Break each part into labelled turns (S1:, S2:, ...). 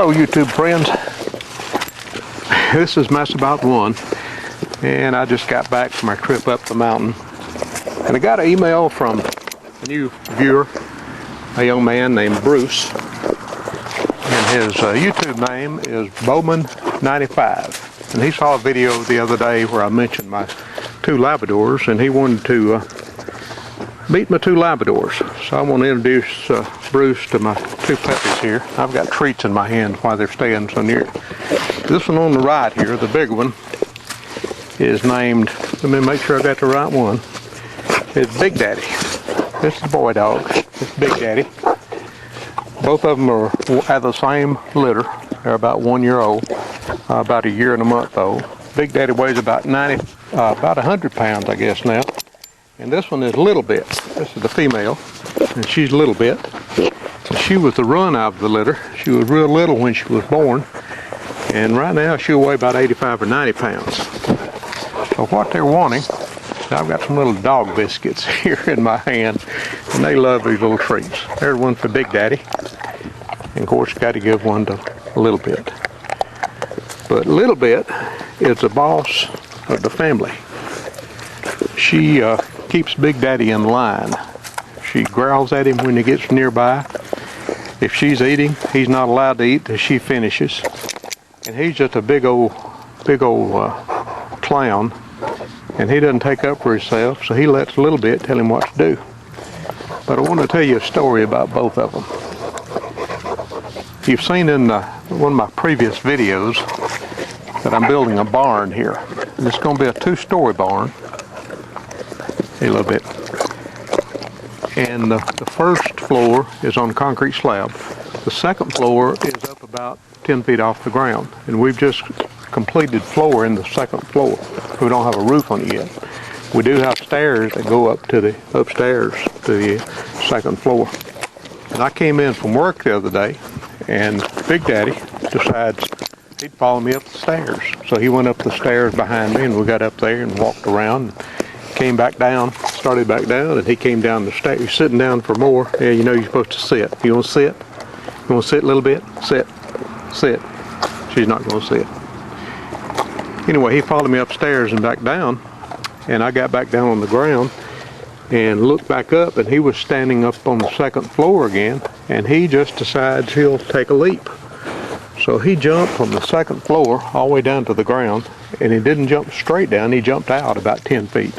S1: Hello YouTube friends, this is Mess About One, and I just got back from my trip up the mountain, and I got an email from a new viewer, a young man named Bruce, and his YouTube name is Bowman95, and he saw a video the other day where I mentioned my two Labradors, and he wanted to meet my two Labradors. So I want to introduce Bruce to my two puppies here. I've got treats in my hand while they're staying so near. This one on the right here, the big one, is named, let me make sure I got the right one, it's Big Daddy. This is the boy dog. It's Big Daddy. Both of them have the same litter. They're about 1 year old, about a year and a month old. Big Daddy weighs about 100 pounds, I guess now. And this one is Little Bit. This is the female, and she's Little Bit. She was the run out of the litter. She was real little when she was born, and right now she'll weigh about 85 or 90 pounds. So what they're wanting, I've got some little dog biscuits here in my hand, and they love these little treats. There's one for Big Daddy, and of course got to give one to Little Bit. But Little Bit is the boss of the family. She keeps Big Daddy in line. She growls at him when he gets nearby. If she's eating, he's not allowed to eat till she finishes. And he's just a big old clown, and he doesn't take up for himself, so he lets Little Bit tell him what to do. But I want to tell you a story about both of them. You've seen in one of my previous videos that I'm building a barn here. And it's going to be a two-story barn. A little bit. And the first floor is on a concrete slab. The second floor is up about 10 feet off the ground. And we've just completed floor in the second floor. We don't have a roof on it yet. We do have stairs that go up to the upstairs to the second floor. And I came in from work the other day, and Big Daddy decides he'd follow me up the stairs. So he went up the stairs behind me, and we got up there and walked around. Came back down, started back down, and he came down the stairs. He's sitting down for more. Yeah, you know you're supposed to sit. You want to sit? You want to sit a little bit? Sit. Sit. She's not going to sit. Anyway, he followed me upstairs and back down, and I got back down on the ground and looked back up, and he was standing up on the second floor again, and he just decides he'll take a leap. So he jumped from the second floor all the way down to the ground, and he didn't jump straight down, he jumped out about 10 feet.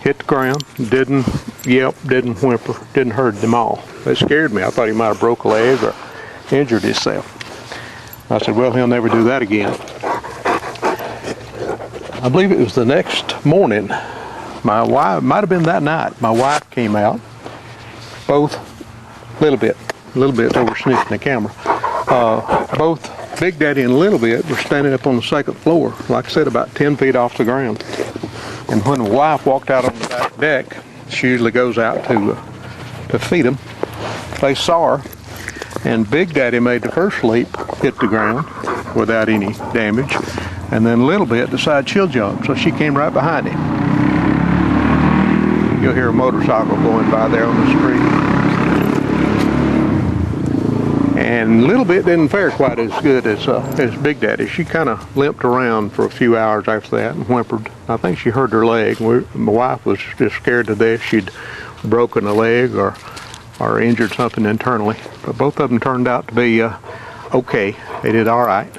S1: Hit the ground, didn't yelp, didn't whimper, didn't hurt them all. It scared me. I thought he might have broke a leg or injured himself. I said, well, he'll never do that again. I believe it was the next morning, my wife, might have been that night, my wife came out, both, Little Bit, they were sniffing the camera. Both Big Daddy and Little Bit were standing up on the second floor, like I said, about 10 feet off the ground. And when the wife walked out on the back deck, she usually goes out to feed them. They saw her, and Big Daddy made the first leap, hit the ground without any damage, and then Little Bit decided she'll jump, so she came right behind him. You'll hear a motorcycle going by there on the street. And Little Bit didn't fare quite as good as Big Daddy. She kind of limped around for a few hours after that and whimpered. I think she hurt her leg. My wife was just scared to death she'd broken a leg or injured something internally. But both of them turned out to be okay. They did all right.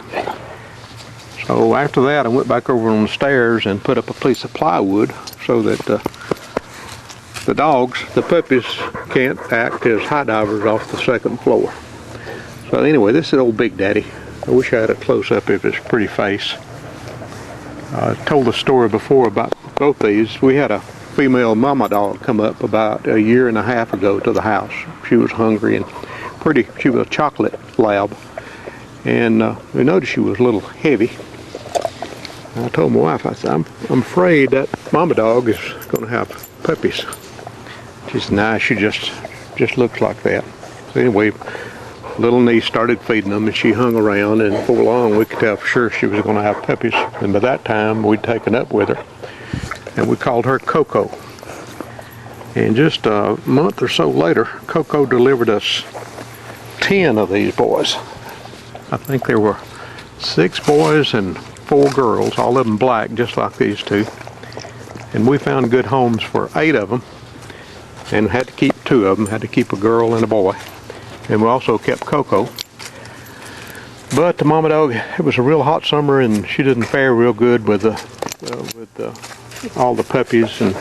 S1: So after that, I went back over on the stairs and put up a piece of plywood so that the dogs, the puppies, can't act as high divers off the second floor. So anyway, this is old Big Daddy. I wish I had a close-up of his pretty face. I told the story before about both these. We had a female mama dog come up about a year and a half ago to the house. She was hungry and pretty. She was a chocolate lab. And we noticed she was a little heavy. I told my wife, I said, I'm afraid that mama dog is going to have puppies. She said, nah, she just looks like that. So anyway, little niece started feeding them, and she hung around, and before long we could tell for sure she was going to have puppies. And by that time we'd taken up with her, and we called her Coco. And just a month or so later, Coco delivered us 10 of these boys. I think there were 6 boys and 4 girls, all of them black, just like these two. And we found good homes for 8 of them, and had to keep 2 of them, had to keep a girl and a boy. And we also kept Coco. But the mama dog, it was a real hot summer, and she didn't fare real good with all the puppies. And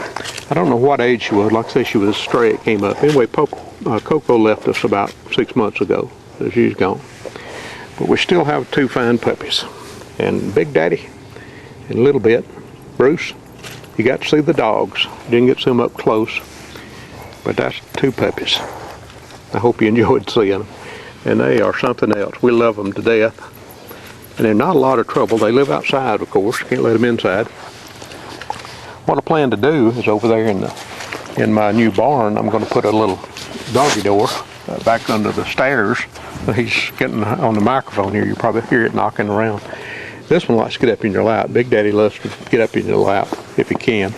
S1: I don't know what age she was. Like I say, she was a stray. It came up. Anyway, Coco left us about 6 months ago, so she's gone. But we still have 2 fine puppies. And Big Daddy, in a little bit, Bruce, you got to see the dogs. Didn't get to see them up close, but that's 2 puppies. I hope you enjoyed seeing them. And they are something else. We love them to death. And they're not a lot of trouble. They live outside, of course. Can't let them inside. What I plan to do is over there in my new barn, I'm going to put a little doggy door back under the stairs. He's getting on the microphone here. You probably hear it knocking around. This one likes to get up in your lap. Big Daddy loves to get up in your lap if he can.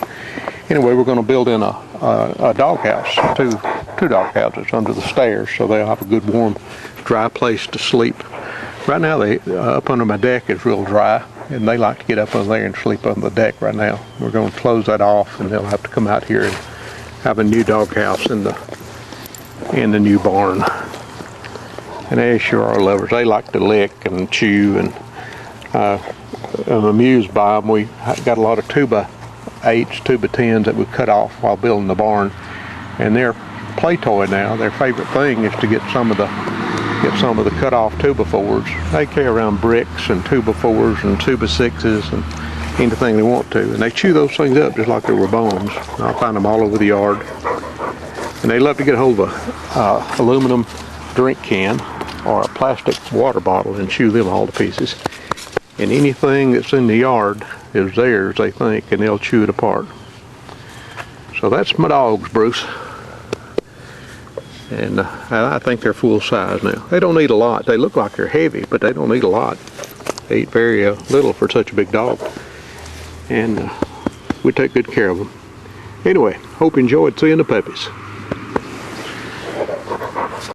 S1: Anyway, we're going to build in a dog house, two dog houses under the stairs, so they'll have a good warm, dry place to sleep. Right now, they up under my deck is real dry, and they like to get up under there and sleep on the deck right now. We're going to close that off, and they'll have to come out here and have a new dog house in the new barn. And they sure are lovers. They like to lick and chew, and I'm amused by them. We got a lot of 2x8s, 2x10s that we cut off while building the barn, and their play toy now, their favorite thing is to get some of the cut off 2x4s. They carry around bricks and 2x4s and 2x6s and anything they want to, and they chew those things up just like they were bones. I'll find them all over the yard. And they love to get a hold of a aluminum drink can or a plastic water bottle and chew them all to pieces. And anything that's in the yard is theirs, they think, and they'll chew it apart. So that's my dogs, Bruce. And I think they're full size now. They don't eat a lot. They look like they're heavy, but they don't eat a lot. They eat very little for such a big dog. And we take good care of them. Anyway, hope you enjoyed seeing the puppies.